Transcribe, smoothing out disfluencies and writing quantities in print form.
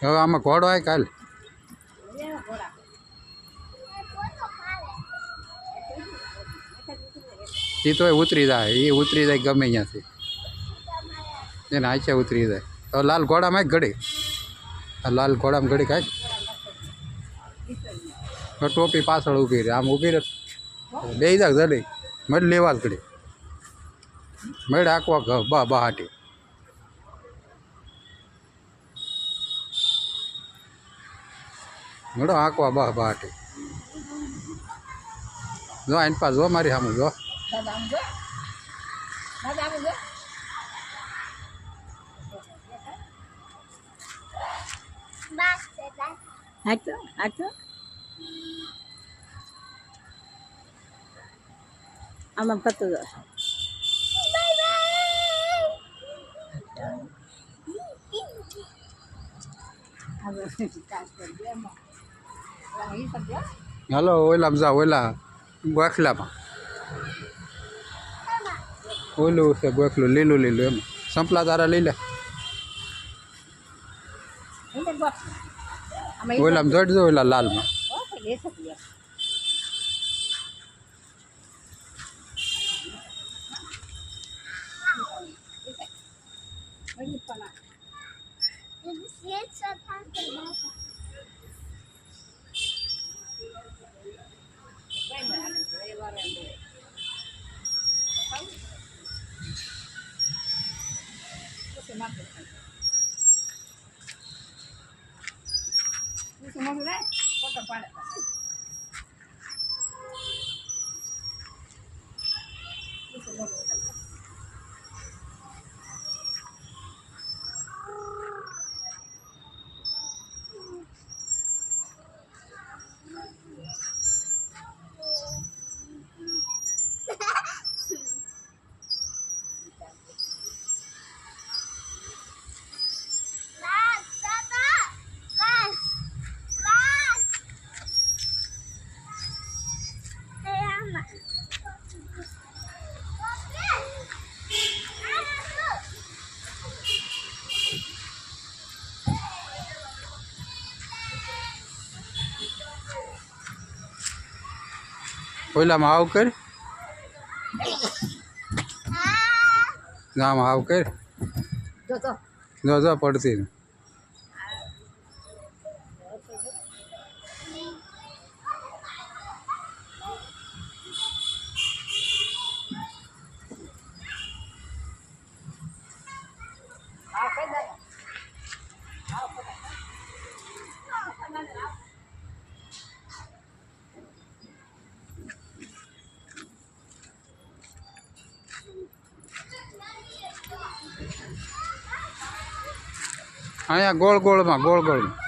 હવે આમાં ઘોડો આવે કાલ એ તો ઉતરી જાય ગમે અહીંયાથી એને આચે ઉતરી જાય હવે લાલ ઘોડામાં ઘડી લાલ ઘોડામાં ઘડી કાંઈ ટોપી પાછળ ઊભી રહે આમ ઊભી રહે બે જાક જડી મળ લેવા જ ઘડી મળ આંકવા બહાટી મળો આંકવા બહાટી જો આઈન પાસ જો મારી સામે જો આમાં પતું હાલો ઓલામાં જા ઓલા ગોખલામાં ઓલું છે ગોખલું લીલું એમ સંપલા તારા લઈ લે ઓલામાં જોડજો ઓલા લાલમાં ઓલામાં આવ કર આમાં આવ કર જો પડતી અહીંયા ગોળ ગોળમાં